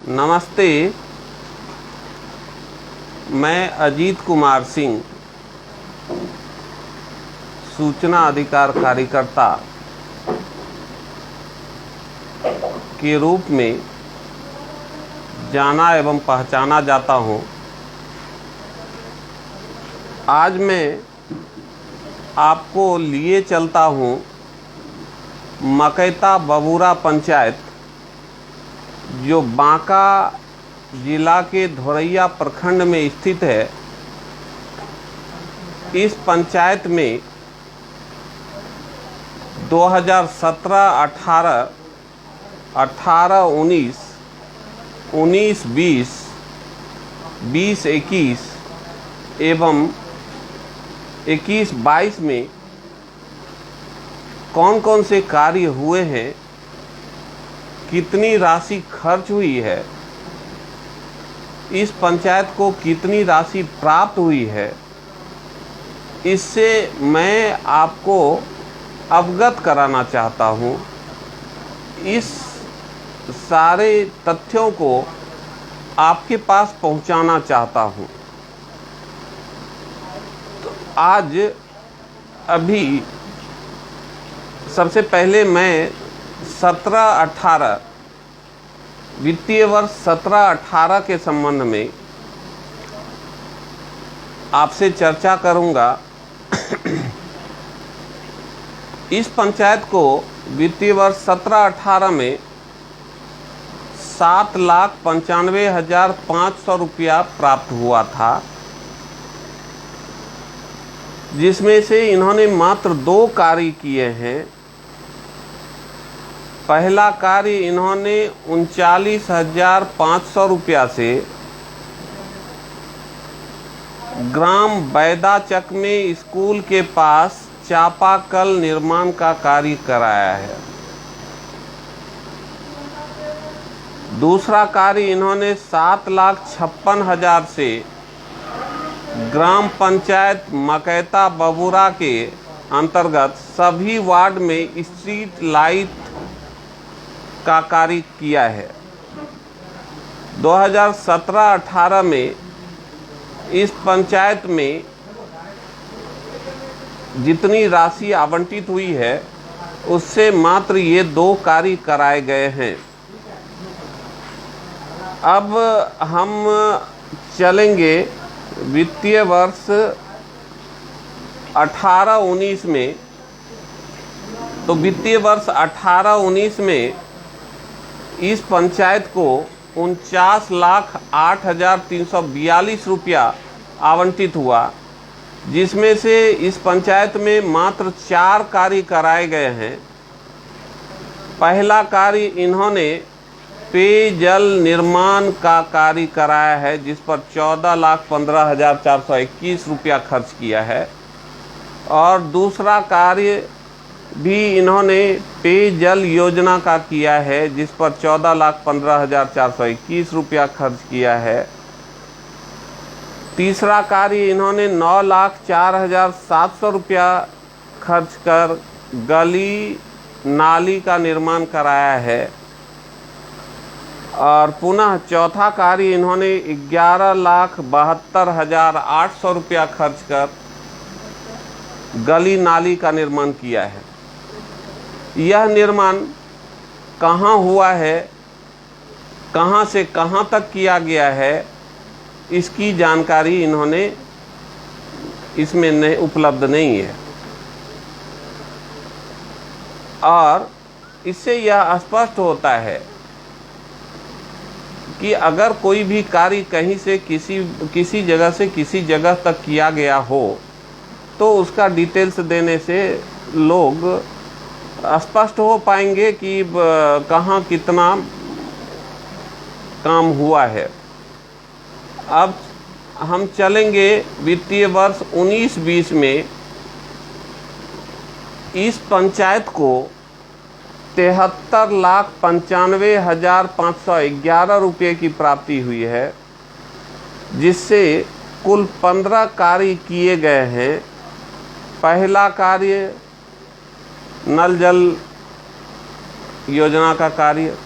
नमस्ते। मैं अजीत कुमार सिंह, सूचना अधिकार कार्यकर्ता के रूप में जाना एवं पहचाना जाता हूं। आज मैं आपको लिए चलता हूं मकैता बबूरा पंचायत, जो बांका जिला के धोरैया प्रखंड में स्थित है। इस पंचायत में 2017-18, 18-19, 19-20, 20-21 एवं 21-22 में कौन कौन से कार्य हुए हैं, कितनी राशि खर्च हुई है, इस पंचायत को कितनी राशि प्राप्त हुई है, इससे मैं आपको अवगत कराना चाहता हूं। इस सारे तथ्यों को आपके पास पहुंचाना चाहता हूं। तो आज अभी सबसे पहले मैं 17-18 वित्तीय वर्ष 17-18 के संबंध में आपसे चर्चा करूंगा। इस पंचायत को वित्तीय वर्ष 17-18 में 7,95,500 रुपया प्राप्त हुआ था, जिसमें से इन्होंने मात्र 2 कार्य किए हैं। पहला कार्य इन्होंने 39,500 रुपया से ग्राम बैदाचक में स्कूल के पास चापाकल निर्माण का कार्य कराया है। दूसरा कार्य इन्होंने 7,56,000 से ग्राम पंचायत मकैता बबूरा के अंतर्गत सभी वार्ड में स्ट्रीट लाइट का कार्य किया है। 2017-18 में इस पंचायत में जितनी राशि आवंटित हुई है, उससे मात्र ये 2 कार्य कराए गए हैं। अब हम चलेंगे वित्तीय वर्ष 18-19 में। तो वित्तीय वर्ष 18-19 में इस पंचायत को 49,08,342 रुपया आवंटित हुआ, जिसमें से इस पंचायत में मात्र 4 कार्य कराए गए हैं। पहला कार्य इन्होंने पेयजल निर्माण का कार्य कराया है, जिस पर 14,15,421 रुपया खर्च किया है। और दूसरा कार्य भी इन्होंने पेयजल योजना का किया है, जिस पर 14,15,421 रुपया खर्च किया है। तीसरा कार्य इन्होंने 9,04,700 रुपया खर्च कर गली नाली का निर्माण कराया है। और पुनः चौथा कार्य इन्होंने 11,72,800 रुपया खर्च कर गली नाली का निर्माण किया है। यह निर्माण कहाँ हुआ है, कहाँ से कहाँ तक किया गया है, इसकी जानकारी इन्होंने इसमें उपलब्ध नहीं है। और इससे यह स्पष्ट होता है कि अगर कोई भी कार्य कहीं से किसी जगह से किसी जगह तक किया गया हो, तो उसका डिटेल्स देने से लोग स्पष्ट हो पाएंगे कि कहाँ कितना काम हुआ है। अब हम चलेंगे वित्तीय वर्ष 19-20 में। इस पंचायत को 73,95,511 रुपये की प्राप्ति हुई है, जिससे कुल 15 कार्य किए गए हैं। पहला कार्य नल जल योजना का कार्य,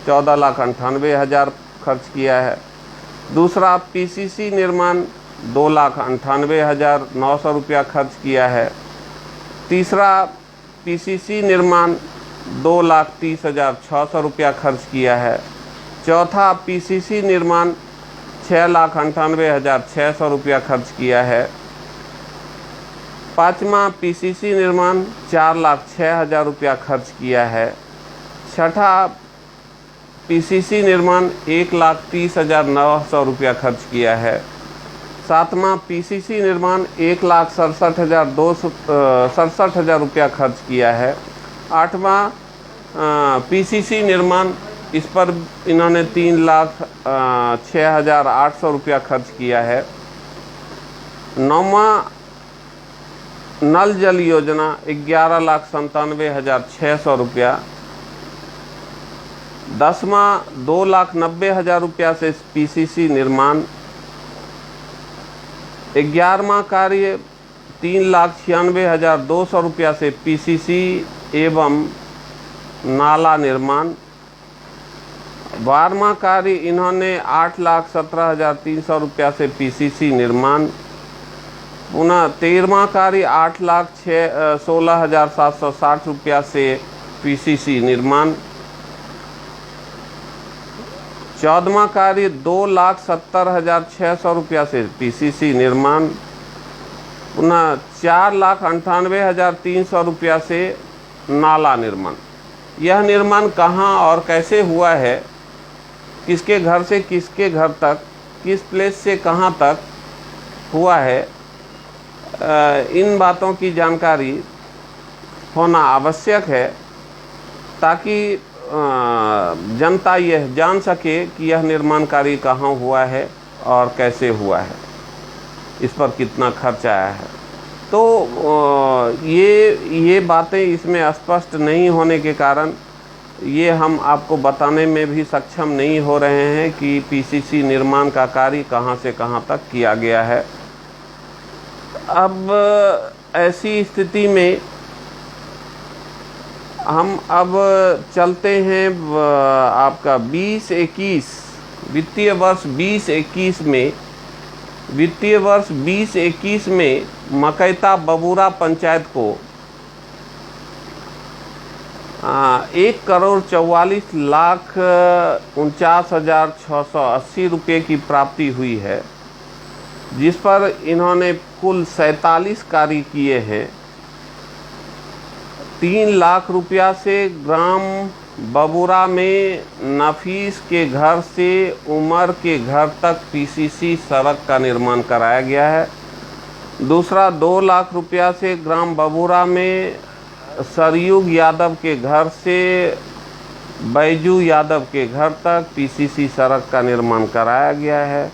14,98,000 खर्च किया है। दूसरा पीसीसी निर्माण 2,98,900 रुपया खर्च किया है। तीसरा पीसीसी निर्माण 2,30,600 रुपया खर्च किया है। चौथा पीसीसी निर्माण 6,98,600 रुपया खर्च किया है। पाँचवा पीसीसी निर्माण 4,06,000 रुपया खर्च किया है। छठा पीसीसी निर्माण 1,30,900 रुपया खर्च किया है। सातवां पीसीसी निर्माण 1,67,000 रुपया खर्च किया है। आठवां पीसीसी निर्माण, इस पर इन्होंने 3,06,800 रुपया खर्च किया है। नौवां नल जल योजना 11,97,600 रुपया। 10वां 2,90,000 रुपया से पीसीसी निर्माण। 11वां कार्य 3,96,200 रुपया से पीसीसी एवं नाला निर्माण। 12वां कार्य इन्होंने 8,17,300 रुपया से पीसीसी निर्माण। पुनः 13वां कार्य 8,16,760 रुपया से पीसीसी निर्माण। 14वां कार्य 2,70,600 रुपया से पीसीसी निर्माण। पुनः 4,98,300 रुपया से नाला निर्माण। यह निर्माण कहाँ और कैसे हुआ है, किसके घर से किसके घर तक, किस प्लेस से कहाँ तक हुआ है, इन बातों की जानकारी होना आवश्यक है ताकि जनता यह जान सके कि यह निर्माण कार्य कहाँ हुआ है और कैसे हुआ है, इस पर कितना खर्च आया है। तो ये बातें इसमें स्पष्ट नहीं होने के कारण ये हम आपको बताने में भी सक्षम नहीं हो रहे हैं कि पीसीसी निर्माण का कार्य कहाँ से कहाँ तक किया गया है। अब ऐसी स्थिति में हम अब चलते हैं आपका 20-21 वित्तीय वर्ष 20-21 में। वित्तीय वर्ष 20-21 में मकैता बबूरा पंचायत को 1,44,49,680 रुपये की प्राप्ति हुई है, जिस पर इन्होंने कुल 47 कार्य किए हैं। 3 लाख रुपया से ग्राम बबूरा में नफीस के घर से उमर के घर तक पीसीसी सड़क का निर्माण कराया गया है। दूसरा 2 लाख रुपया से ग्राम बबूरा में सरयुग यादव के घर से बैजू यादव के घर तक पीसीसी सड़क का निर्माण कराया गया है।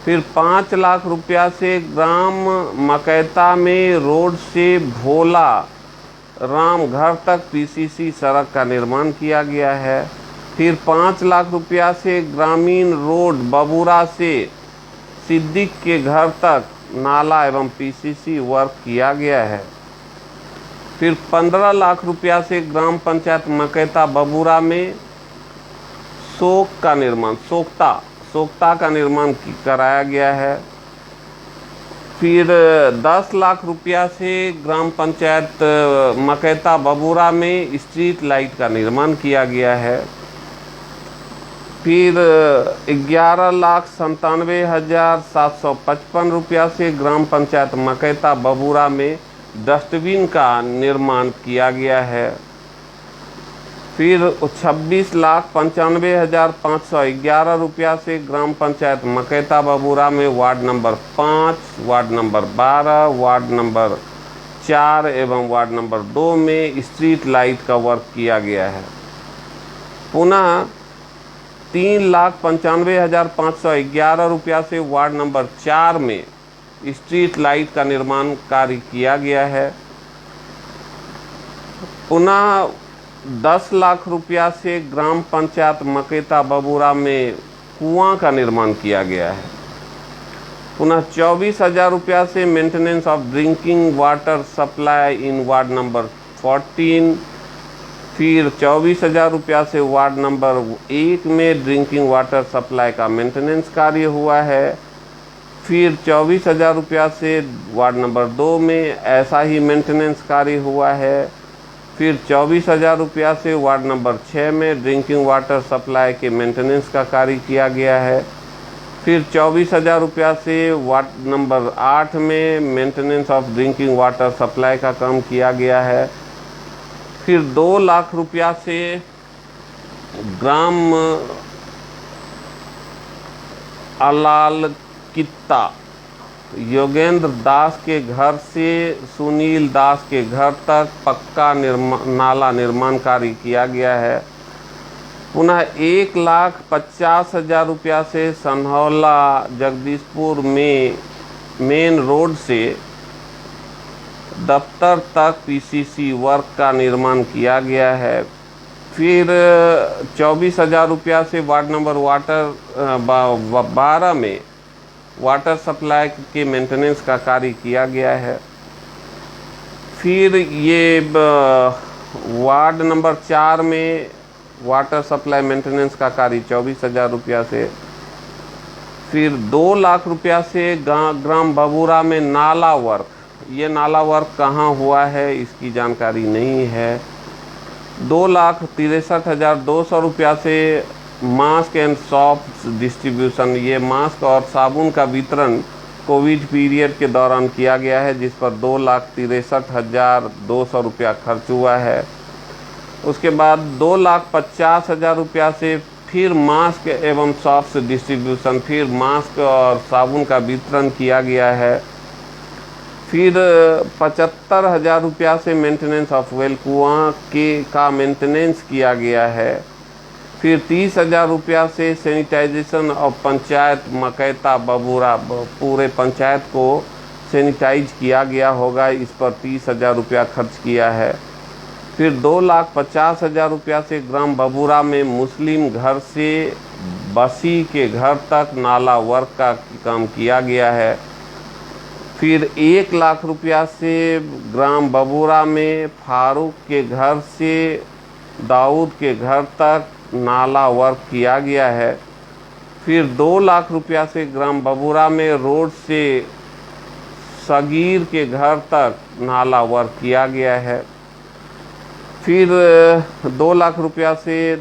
फिर 5 लाख रुपया से ग्राम मकैता में रोड से भोला राम घर तक पीसीसी सड़क का निर्माण किया गया है। फिर 5 लाख रुपया से ग्रामीण रोड बबूरा से सिद्दीक के घर तक नाला एवं पीसीसी वर्क किया गया है। फिर 15 लाख रुपया से ग्राम पंचायत मकैता बबूरा में सोख्ता का निर्माण कराया गया है। फिर 10 लाख रुपया से ग्राम पंचायत मकैता बबूरा में स्ट्रीट लाइट का निर्माण किया गया है। फिर 11,97,755 रुपया से ग्राम पंचायत मकैता बबूरा में डस्टबिन का निर्माण किया गया है। फिर 26,95,511 रुपया से ग्राम पंचायत मकैता बबूरा में ward number 5, ward number 12, ward number 4 एवं वार्ड नंबर 2 में स्ट्रीट लाइट का वर्क किया गया है। पुनः 3,95,511 रुपया से वार्ड नंबर 4 में स्ट्रीट लाइट का निर्माण कार्य किया गया है। पुनः 10 लाख रुपया से ग्राम पंचायत मकैता बबूरा में कुआं का निर्माण किया गया है। पुनः 24,000 रुपया से maintenance of drinking water supply in ward number 14 फिर 24,000 रुपया से वार्ड नंबर 1 में ड्रिंकिंग वाटर सप्लाई का मेंटेनेंस कार्य हुआ है। फिर 24,000 रुपया से वार्ड नंबर 2 में ऐसा ही मेंटेनेंस कार्य हुआ है। फिर 24,000 रुपया से वार्ड नंबर 6 में ड्रिंकिंग वाटर सप्लाई के मेंटेनेंस का कार्य किया गया है। फिर 24,000 रुपया से वार्ड नंबर 8 में maintenance of drinking water supply का काम किया गया है। फिर 2 लाख रुपया से ग्राम अलाल कित्ता योगेंद्र दास के घर से सुनील दास के घर तक पक्का नाला निर्माण कार्य किया गया है। पुनः 1,50,000 रुपया से सनहौला जगदीशपुर में मेन रोड से दफ्तर तक पीसीसी वर्क का निर्माण किया गया है। फिर 24,000 रुपया से वार्ड नंबर 12 में वाटर सप्लाई के मेंटेनेंस का कार्य किया गया है। फिर ये वार्ड नंबर 4 में वाटर सप्लाई मेंटेनेंस का कार्य 24,000 रुपया से। फिर 2 लाख रुपया से ग्राम बबूरा में नाला वर्क, ये नाला वर्क कहाँ हुआ है इसकी जानकारी नहीं है। 2,63,200 रुपया से मास्क एंड सॉफ्ट डिस्ट्रीब्यूशन, ये मास्क और साबुन का वितरण कोविड पीरियड के दौरान किया गया है, जिस पर 2,63,200 रुपया खर्च हुआ है। उसके बाद 2,50,000 रुपया से फिर मास्क एवं सॉफ्ट डिस्ट्रीब्यूशन, फिर मास्क और साबुन का वितरण किया गया है। फिर 75,000 रुपया से मेंटेनेंस ऑफ वेल कुआं का मेंटेनेंस किया गया है। फिर 30,000 रुपया से सैनिटाइजेशन ऑफ पंचायत मकैता बबूरा, पूरे पंचायत को सैनिटाइज किया गया होगा, इस पर 30,000 रुपया खर्च किया है। फिर 2,50,000 रुपया से ग्राम बबूरा में मुस्लिम घर से बसी के घर तक नाला वर्क का काम किया गया है। फिर 1 लाख रुपया से ग्राम बबूरा में फारूक के घर से दाऊद के घर तक नाला वर्क किया गया है। फिर 2 लाख रुपया से ग्राम बबूरा में रोड से सगीर के घर तक नाला वर्क किया गया है। फिर 2 लाख रुपया से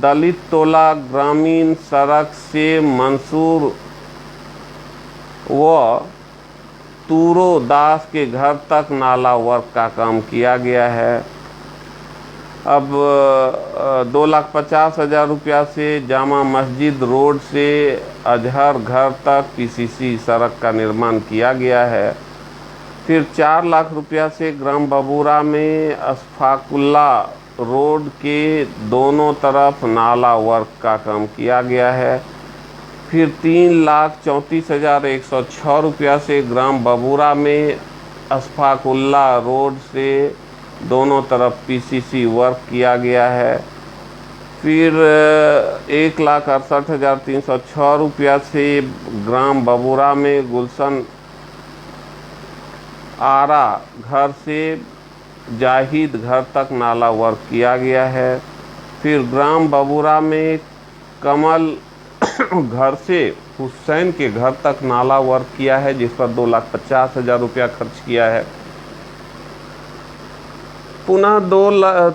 दलित टोला ग्रामीण सड़क से मंसूर व तूरो दास के घर तक नाला वर्क का काम किया गया है। अब 2,50,000 रुपया से जामा मस्जिद रोड से अजहर घर तक पीसीसी सड़क का निर्माण किया गया है। फिर 4 लाख रुपया से ग्राम बबूरा में अशफाकुल्ला रोड के दोनों तरफ नाला वर्क का काम किया गया है। फिर 3,34,106 रुपया से ग्राम बबूरा में अशफाकुल्ला रोड से दोनों तरफ पीसीसी वर्क किया गया है। फिर 1,68,306 रुपया से ग्राम बबूरा में गुलशन आरा घर से जाहिद घर तक नाला वर्क किया गया है। फिर ग्राम बबूरा में कमल घर से हुसैन के घर तक नाला वर्क किया है, जिस पर 2,50,000 रुपया खर्च किया है। पुनः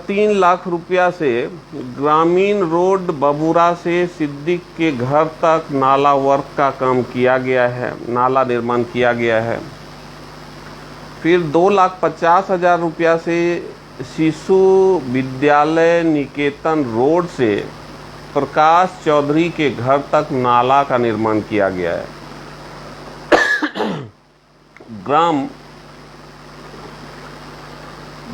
3 लाख रुपया से ग्रामीण रोड बबूरा से सिद्दीक के घर तक नाला वर्क का काम किया गया है, नाला निर्माण किया गया है। फिर 2,50,000 रुपया से शिशु विद्यालय निकेतन रोड से प्रकाश चौधरी के घर तक नाला का निर्माण किया गया है। ग्राम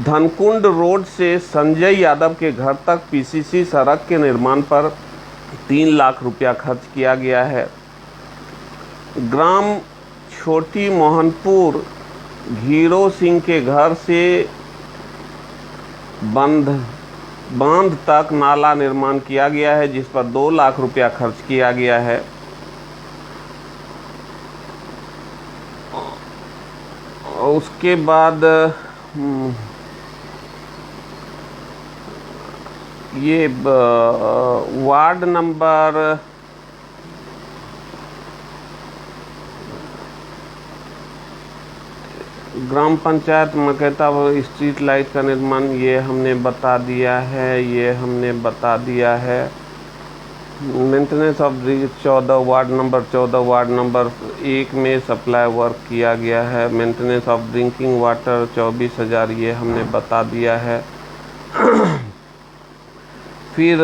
धनकुंड रोड से संजय यादव के घर तक पीसीसी सड़क के निर्माण पर 3 लाख रुपया खर्च किया गया है। ग्राम छोटी मोहनपुर घीरो सिंह के घर से बांध तक नाला निर्माण किया गया है, जिस पर 2 लाख रुपया खर्च किया गया है। उसके बाद ये वार्ड नंबर ग्राम पंचायत मकेता स्ट्रीट लाइट का निर्माण ये हमने बता दिया है, maintenance of bridge 14 ward number 1 में सप्लाई वर्क किया गया है। मेंटेनेंस ऑफ ड्रिंकिंग वाटर 24,000 ये हमने बता दिया है। फिर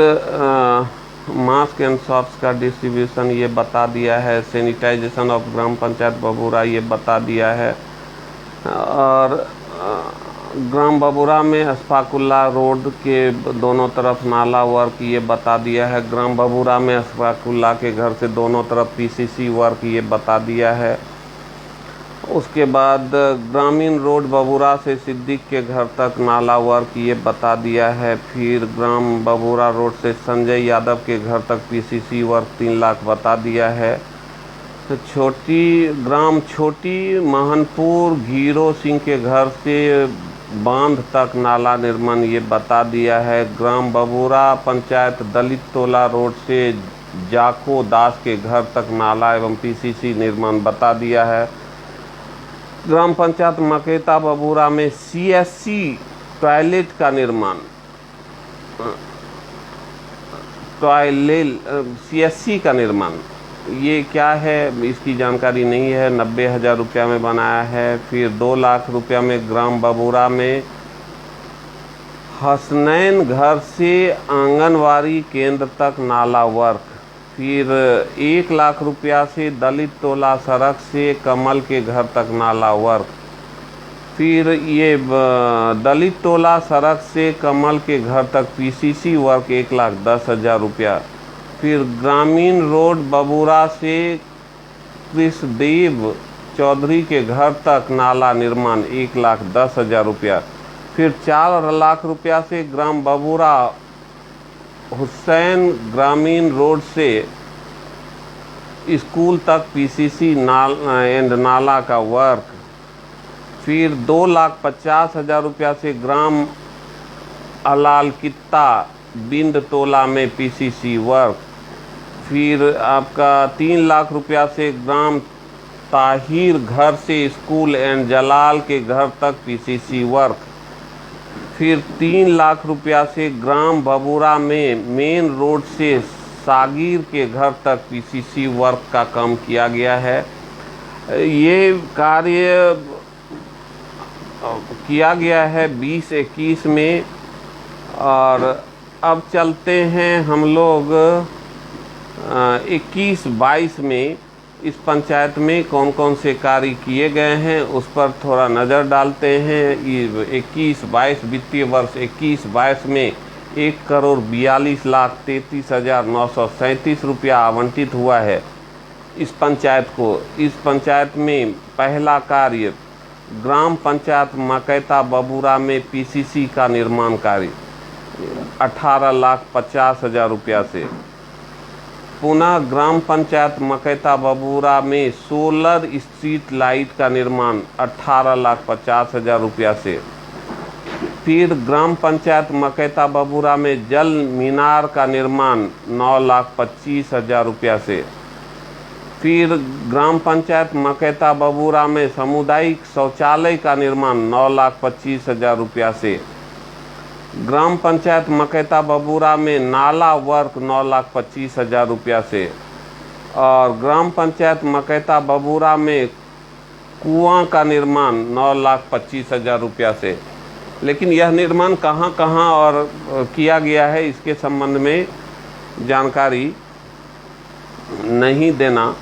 मास्क एंड सॉप्स का डिस्ट्रीब्यूशन ये बता दिया है। Sanitisation of gram panchayat Babura ये बता दिया है। और ग्राम बबूरा में अस्फाकुल्ला रोड के दोनों तरफ नाला वर्क ये बता दिया है। ग्राम बबूरा में अस्फाकुल्ला के घर से दोनों तरफ पीसीसी वर्क ये बता दिया है। उसके बाद ग्रामीण रोड बबूरा से सिद्दीक के घर तक नाला वर्क ये बता दिया है। फिर ग्राम बबूरा रोड से संजय यादव के घर तक पीसीसी वर्क 3 लाख बता दिया है। तो छोटी महनपुर घीरो सिंह के घर से बांध तक नाला निर्माण ये बता दिया है। ग्राम बबूरा पंचायत दलित टोला रोड से जाको दास के घर तक नाला एवं पीसीसी निर्माण बता दिया है। ग्राम पंचायत मकेता बबूरा में सीएससी टॉयलेट का निर्माण सीएससी का निर्माण ये क्या है इसकी जानकारी नहीं है। 90,000 रुपया में बनाया है। फिर 2 लाख रुपया में ग्राम बबूरा में हसनैन घर से आंगनवाड़ी केंद्र तक नाला वर्क। फिर 1 लाख रुपया से दलित टोला सड़क से कमल के घर तक नाला वर्क। फिर ये दलित टोला सड़क से कमल के घर तक पीसीसी वर्क 1,10,000 रुपया। फिर ग्रामीण रोड बबूरा से कृष्णदेव चौधरी के घर तक नाला निर्माण 1,10,000 रुपया। फिर 4 लाख रुपया से ग्राम बबूरा हुसैन ग्रामीण रोड से स्कूल तक पीसीसी नाला का वर्क। फिर 2,50,000 रुपया से ग्राम अलाल कित्ता बिंद टोला में पीसीसी वर्क। फिर आपका 3 लाख रुपया से ग्राम ताहिर घर से स्कूल एंड जलाल के घर तक पीसीसी वर्क। फिर 3 लाख रुपया से ग्राम बबूरा में मेन रोड से सागिर के घर तक पीसीसी वर्क का काम किया गया है। ये कार्य किया गया है 2021 में। और अब चलते हैं हम लोग 21-22 में इस पंचायत में कौन कौन से कार्य किए गए हैं उस पर थोड़ा नज़र डालते हैं। 21-22 वित्तीय वर्ष 21-22 में 1,42,33,937 रुपया आवंटित हुआ है इस पंचायत को। इस पंचायत में पहला कार्य ग्राम पंचायत मकेता बबूरा में पीसीसी का निर्माण कार्य 18,50,000 रुपया से। पुनः ग्राम पंचायत मकेता बबूरा में सोलर स्ट्रीट लाइट का निर्माण 18,50,000 रुपया से। फिर ग्राम पंचायत मकेता बबूरा में जल मीनार का निर्माण 9,25,000 रुपया से। फिर ग्राम पंचायत मकेता बबूरा में सामुदायिक शौचालय का निर्माण 9,25,000 रुपया से। ग्राम पंचायत मकेता बबूरा में नाला वर्क 9,25,000 रुपया से। और ग्राम पंचायत मकेता बबूरा में कुआं का निर्माण 9,25,000 रुपया से। लेकिन यह निर्माण कहाँ कहाँ और किया गया है इसके संबंध में जानकारी नहीं देना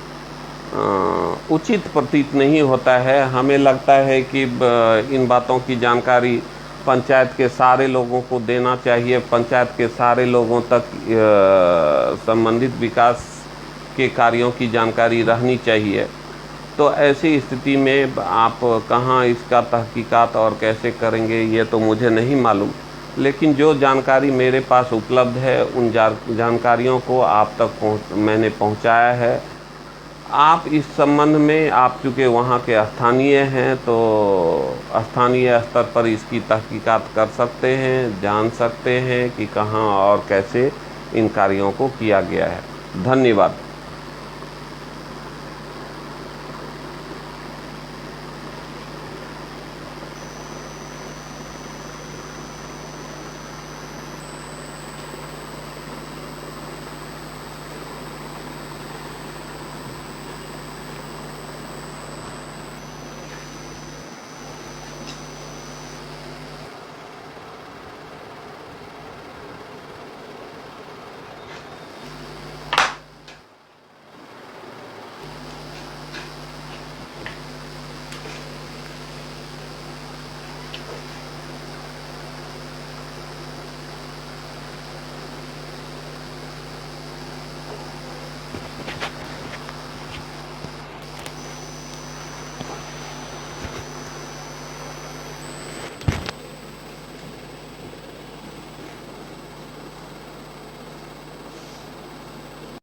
उचित प्रतीत नहीं होता है। हमें लगता है कि इन बातों की जानकारी पंचायत के सारे लोगों को देना चाहिए। पंचायत के सारे लोगों तक संबंधित विकास के कार्यों की जानकारी रहनी चाहिए। तो ऐसी स्थिति में आप कहाँ इसका तहकीकात और कैसे करेंगे ये तो मुझे नहीं मालूम, लेकिन जो जानकारी मेरे पास उपलब्ध है उन जानकारियों को आप तक मैंने पहुँचाया है। आप इस संबंध में, आप चूँकि वहाँ के स्थानीय हैं, तो स्थानीय स्तर पर इसकी तहकीकात कर सकते हैं, जान सकते हैं कि कहाँ और कैसे इन कार्यों को किया गया है। धन्यवाद।